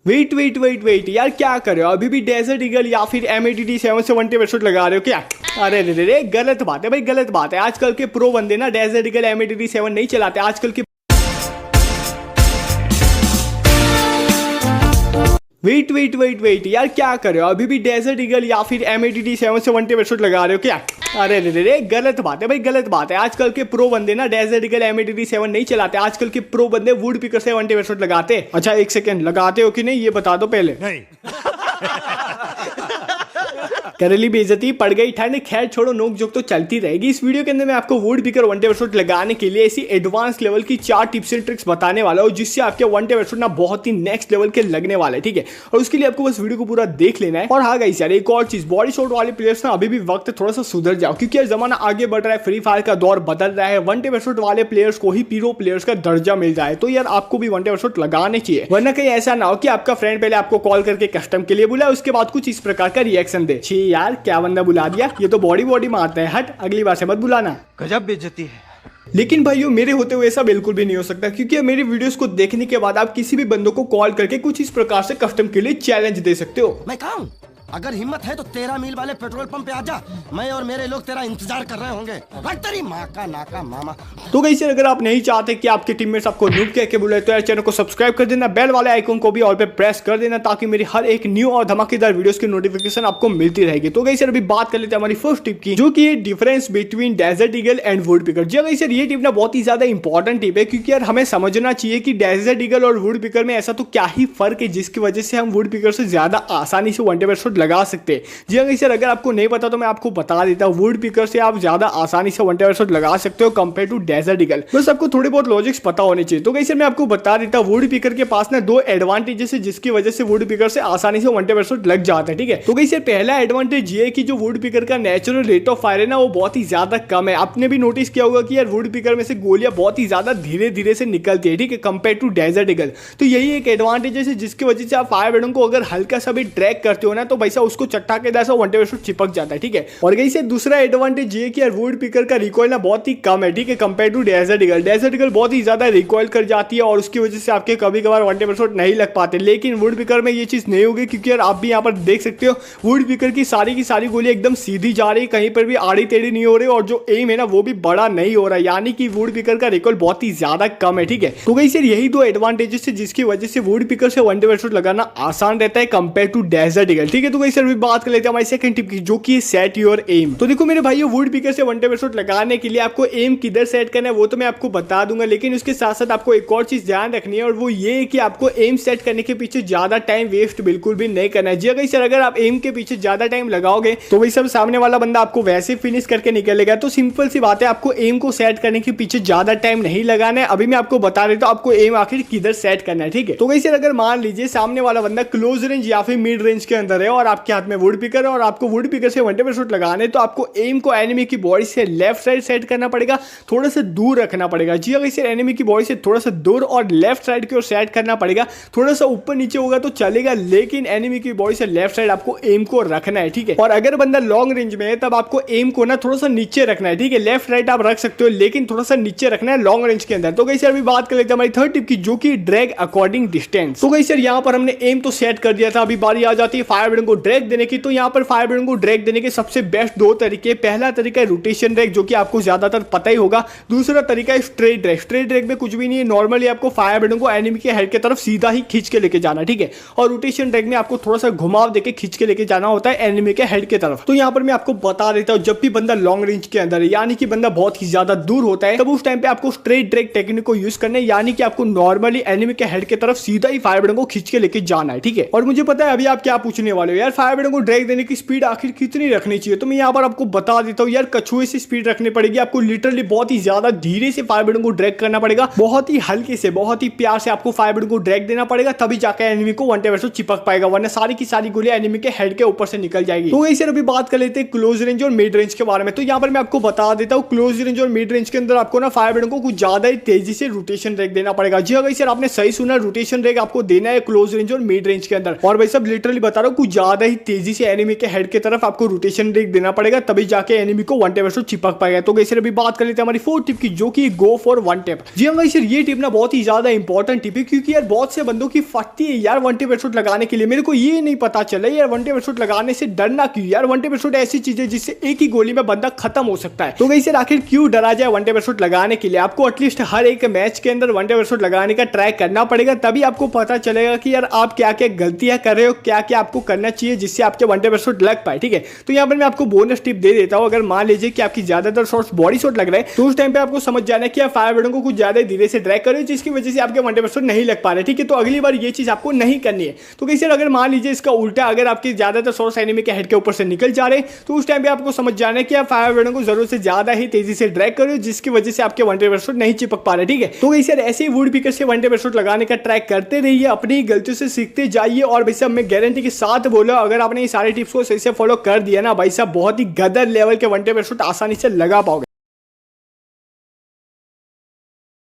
Wait wait wait wait यार, क्या कर रहे हो? अभी भी डेजर्ट ईगल या फिर MATD 7 से 1 वेटशॉट लगा रहे हो क्या? अरे रे रे रे, गलत बात है भाई, गलत बात है। आजकल के प्रो बंदे ना डेजर्ट ईगल MATD 7 नहीं चलाते। आजकल के वेट वेट वेट वेट यार, क्या कर रहे हो? अभी भी डेजर्ट ईगल या फिर MATD 7 से 1 वेटशॉट लगा रहे हो क्या? अरे रे रे रे, गलत बात है भाई, गलत बात है। आजकल के प्रो बंदे ना डेजर्ट ईगल MATD 7 नहीं चलाते। आजकल के प्रो बंदे वुड पिकर से 1 वेटशॉट लगाते। अच्छा एक सेकंड, लगाते हो कि नहीं ये बता दो पहले। नहीं। करेली बेइज्जती, पड़ गई ठंड। खैर छोड़ो, नोक जोक तो चलती रहेगी। इस वीडियो के अंदर मैं आपको वुड पिकर 1 वेटशॉट लगाने के लिए ऐसी एडवांस लेवल की 4 टिप्स एंड ट्रिक्स बताने वाला हूं, जिससे आपके 1 वेटशॉट ना बहुत ही नेक्स्ट लेवल के लगने वाले हैं। ठीक है, और उसके लिए आपको बस वीडियो को पूरा देख लेना है। और हाँ गाइस यार, एक और चीज, बॉडी शॉट वाले प्लेयर्स ना अभी भी वक्त थोड़ा सा सुधर जाओ, क्योंकि यार जमाना आगे बढ़ रहा है, फ्री फायर का दौर बदल रहा है। 1 वेटशॉट वाले प्लेयर्स को ही पीरो प्लेयर्स का दर्जा मिल जाए, तो यार आपको भी 1 वेटशॉट लगाने चाहिए। वरना कहीं ऐसा ना हो कि आपका फ्रेंड पहले आपको कॉल करके कस्टम के लिए बुलाए, उसके बाद कुछ इस प्रकार का रिएक्शन दे। छी यार, क्या बंदा बुला दिया, ये तो बॉडी मारता है, हट, अगली बार से मत बुलाना। गजब बेइज्जती है। लेकिन भाइयों, मेरे होते हुए ऐसा बिल्कुल भी नहीं हो सकता, क्योंकि मेरी वीडियोस को देखने के बाद आप किसी भी बंदों को कॉल करके कुछ इस प्रकार से कस्टम के लिए चैलेंज दे सकते हो। मैं कहा हूं, अगर हिम्मत है तो 13 मील वाले पेट्रोल पंप पे आजा। मैं और मेरे लोग तेरा इंतजार कर रहे होंगे। रख तेरी माँ का नाका मामा। तो गाइस अगर आप नहीं चाहते कि आपके टीममेट्स आपको नूब कह के बुलाए, तो यार चैनल को सब्सक्राइब कर देना, बेल वाले आइकन को भी ऑल पे प्रेस कर देना, ताकि मेरी हर एक न्यू और धमाकेदार वीडियोस की नोटिफिकेशन आपको मिलती रहेगी। तो गाइस अभी बात कर लेते हैं हमारी फर्स्ट टिप की, जो कि difference between desert eagle and woodpecker. जी गाइस ये टिप ना बहुत ही ज्यादा इंपॉर्टेंट टिप है, क्योंकि यार हमें समझना चाहिए कि डेजर्ट ईगल और वुड पिकर में ऐसा तो क्या ही फर्क है, जिसकी वजह से हम वुड पिकर से ज्यादा आसानी से 1 वेटशॉट लगा सकते हैं। जी हाँ सर, अगर आपको नहीं पता तो मैं आपको बता देता हूँ, वुड पिकर से आप ज्यादा आसानी से 1 वेटशॉट लगा सकते हो कंपेयर टू डेजर्ट ईगल। बस आपको थोड़े बहुत लॉजिक्स पता होने चाहिए। तो सर मैं आपको बता देता हूँ, वुड पिकर के पास ना 2 एडवांटेजेस है, जिसकी वजह से वुड पिकर से आसानी से 1 वेटशॉट लग जाता है। ठीक है, तो सर पहला एडवांटेज ये है कि जो वुड पिकर का नेचुरल रेट ऑफ फायर है ना, वो बहुत ही ज्यादा कम है। आपने भी नोटिस किया होगा कि यार वुड पिकर में से गोलियां बहुत ही ज्यादा धीरे धीरे से निकलती है, ठीक है, कंपेयर टू डेजर्ट ईगल। तो यही एक एडवांटेज है, जिसकी वजह से आप फायर ब्रिगेड को अगर हल्का सा भी ट्रैक करते हो ना, तो भाई उसको चट्टा के जैसा 1 वेटशॉट चिपक जाता है। ठीक है, और से दूसरा एडवांटेज ये कि यार वुड पिकर का रिकॉइल ना बहुत ही कम है, ठीक है, compare to desert eagle. Desert eagle बहुत ही ज्यादा रिकॉइल कर जाती है, और उसकी वजह से आपके कभी कभार 1 वेटशॉट नहीं लग पाते। लेकिन वुड पिकर में ये चीज नहीं होगी, क्योंकि यार आप भी यहाँ पर देख सकते हो, वुड पिकर की सारी गोलियां एकदम सीधी जा रही, कहीं पर भी आड़ी टेढ़ी नहीं हो रही, और जो एम है ना वो भी बड़ा नहीं हो रहा, यानी कि वुड पिकर का रिकॉइल बहुत ही ज्यादा कम है। ठीक है, तो गाइस यार यही 2 एडवांटेजेस है, जिसकी वजह से वुड पिकर से 1 वेटशॉट लगाना आसान रहता है कंपेयर टू डेजर्ट ईगल। ठीक है, तो गाइस यार बात कर लेते हैं हमारी सेकंड टिप की, जो कि सेट योर एम। तो देखो मेरे भाइयों, वुड पिकर से 1 वेटशॉट लगाने के लिए आपको एम किधर सेट करना है वो तो मैं आपको बता दूंगा, लेकिन उसके साथ साथ आपको एक और चीज ध्यान रखनी है, और वो ये है कि आपको एम सेट करने के पीछे ज्यादा टाइम वेस्ट बिल्कुल भी नहीं करना है। जी गाइस सर, अगर आप एम के पीछे ज्यादा टाइम लगाओगे तो वही सब सामने वाला बंदा आपको वैसे फिनिश करके निकलेगा। तो सिंपल सी बात है, आपको एम को सेट करने के पीछे ज्यादा टाइम नहीं लगाना है। अभी मैं आपको बता देता हूं आपको एम आखिर किधर सेट करना है। ठीक है, तो गाइस सर अगर मान लीजिए सामने वाला बंदा क्लोज रेंज या फिर मिड रेंज के अंदर है, और आपके हाथ में वुड पिकर है, और आपको वुड पिकर से 1 वेटशॉट लगाने, तो आपको एम को एनिमी की बॉडी से लेफ्ट साइड सेट करना पड़ेगा, थोड़ा सा दूर रखना पड़ेगा। जी गाइस सर, एनिमी की बॉडी से थोड़ा सा दूर और लेफ्ट साइड की ओर सेट करना पड़ेगा। थोड़ा सा ऊपर नीचे होगा तो चलेगा, लेकिन एनिमी की बॉडी से लेफ्ट साइड आपको एम को रखना है। ठीक है, और अगर बंदा लॉन्ग रेंज में है, तब आपको एम को ना थोड़ा सा नीचे रखना है। ठीक है, लेफ्ट राइट आप रख सकते हो, लेकिन थोड़ा सा नीचे रखना है लॉन्ग रेंज के अंदर। तो गाइस सर अभी बात कर लेते हैं हमारी थर्ड टिप की, जो कि ड्रैग अकॉर्डिंग डिस्टेंस। तो गाइस सर यहाँ पर हमने एम तो सेट कर दिया था, अभी बारी आ जाती है फायर ब्रिगेड को ड्रैग देने की। तो यहाँ पर फायर ब्रिगेड को ड्रैग देने के सबसे बेस्ट 2 तरीके। पहला तरीका है रोटेशन ड्रैग, जो कि आपको ज्यादातर पता ही होगा। दूसरा तरीका है स्ट्रेट ड्रैग। स्ट्रेट ड्रैग में कुछ भी नहीं है, नॉर्मली आपको फायर ब्रिगेड को एनिमी के हेड की तरफ सीधा ही खींच के लेके जाना। ठीक है, और रोटेशन ड्रैग में आपको थोड़ा सा घुमाव देके खींच के लेके जाना होता है एनिमी के हेड की तरफ। तो यहाँ पर मैं आपको बता देता हूँ, जब भी बंदा लॉन्ग रेंज के अंदर है, यानी कि बंदा बहुत ही ज्यादा दूर होता है, तब उस टाइम पे आपको स्ट्रेट ड्रैग टेक्निक को यूज करना है, यानी कि आपको नॉर्मली एनिमी के हेड की तरफ सीधा ही फायर ब्रिगेड को खींच के लेके जाना है। ठीक है, और मुझे पता है अभी आप क्या पूछने वाले हो, यार फायर ब्रिगेड को ड्रैग देने की स्पीड आखिर कितनी रखनी चाहिए? तो मैं यहाँ पर आपको बता देता हूँ, यार कछुए से स्पीड रखनी पड़ेगी। आपको लिटरली बहुत ही ज्यादा धीरे से फायर ब्रिगेड को ड्रैग करना पड़ेगा, बहुत ही हल्के से, बहुत ही प्यार से आपको फायर ब्रिगेड को ड्रैग देना पड़ेगा, तभी जाकर एनिमी को 1 वेटशॉट चिपक पाएगा, वरना सारी की सारी गोलियां एनिमी के हेड के ऊपर से निकल जाएगी। तो इसे अभी बात कर लेते हैं क्लोज रेंज और मिड रेंज के बारे में। तो यहाँ पर मैं आपको बता देता हूँ, क्लोज रेंज और मिड रेंज के अंदर आपको ना फायर ब्रिगेड को कुछ ज्यादा ही तेजी से रोटेशन ड्रैग देना पड़ेगा। जी हाँ सर, आपने सही सुना, रोटेशन ड्रैग आपको देना है क्लोज रेंज और मिड रेंज के अंदर। और भाई सब लिटरली बता रहा हूँ, कुछ ज्यादा ही तेजी से एनिमी के हेड की तरफ आपको रोटेशन ब्रेक देना पड़ेगा, तभी जाके एनिमी को वन टैप हेडशॉट चिपक पाएगा। तो गाइस अभी बात कर लेते हैं हमारी फोर्थ टिप की, जो कि गो फॉर वन टैप। जी हाँ गाइस, ये टिप ना बहुत ही ज्यादा इंपॉर्टेंट टिप है, क्योंकि यार बहुत से बंदों की फटती है यार वन टैप हेडशॉट लगाने के लिए। मेरे को ये नहीं पता चला यार वन टैप हेडशॉट लगाने से डरना क्यों यार। वन टैप हेडशॉट ऐसी चीज है जिससे एक ही गोली में बंदा खत्म हो सकता है। तो गाइस यार आखिर क्यों डरा जाए वन टैप हेडशॉट लगाने के लिए। आपको एटलीस्ट हर एक मैच के अंदर वन टैप हेडशॉट लगाने का ट्राई करना पड़ेगा, तभी आपको पता चलेगा कि यार आप क्या क्या गलतियां कर रहे हो, क्या क्या आपको करना चाहिए जिससे आपके वन टैप हेडशॉट लग पाए। ठीक है, तो यहाँ पर मैं आपको बोनस टिप दे देता हूँ। अगर मान लीजिए कि आपकी ज्यादातर शॉट्स बॉडी शॉट लग रहे हैं, तो उस टाइम पे आपको समझ जाना है कि आप फायर ब्लेडों को कुछ ज्यादा धीरे से ड्रैग करो, जिसकी वजह से आपके वन टैप हेडशॉट नहीं लग पा रहे। ठीक है, तो अगली बार ये चीज आपको नहीं करनी है। तो कैसे अगर मान लीजिए इसका उल्टा, अगर आपके ज्यादातर शॉट्स एनिमी के हेड के ऊपर से निकल जा रहे, तो उस टाइम पे आपको समझ जाना है कि आप फायर ब्लेडों को जरूरत से ज्यादा ही तेजी से ड्रैग करो, जिसकी वजह से आपके वन टैप हेडशॉट नहीं चिपक पा रहे। ठीक है, तो कैसे ऐसे ही वुड पिकर से वन टैप हेडशॉट लगाने का ट्राई करते रहिए, अपनी गलतियों से सीखते जाइए। और भाई साहब मैं गारंटी के साथ बोला, अगर आपने ये सारे टिप्स को सही से फॉलो कर दिया ना भाई साहब, बहुत ही गदर लेवल के वन टैप हेडशॉट आसानी से लगा पाओगे।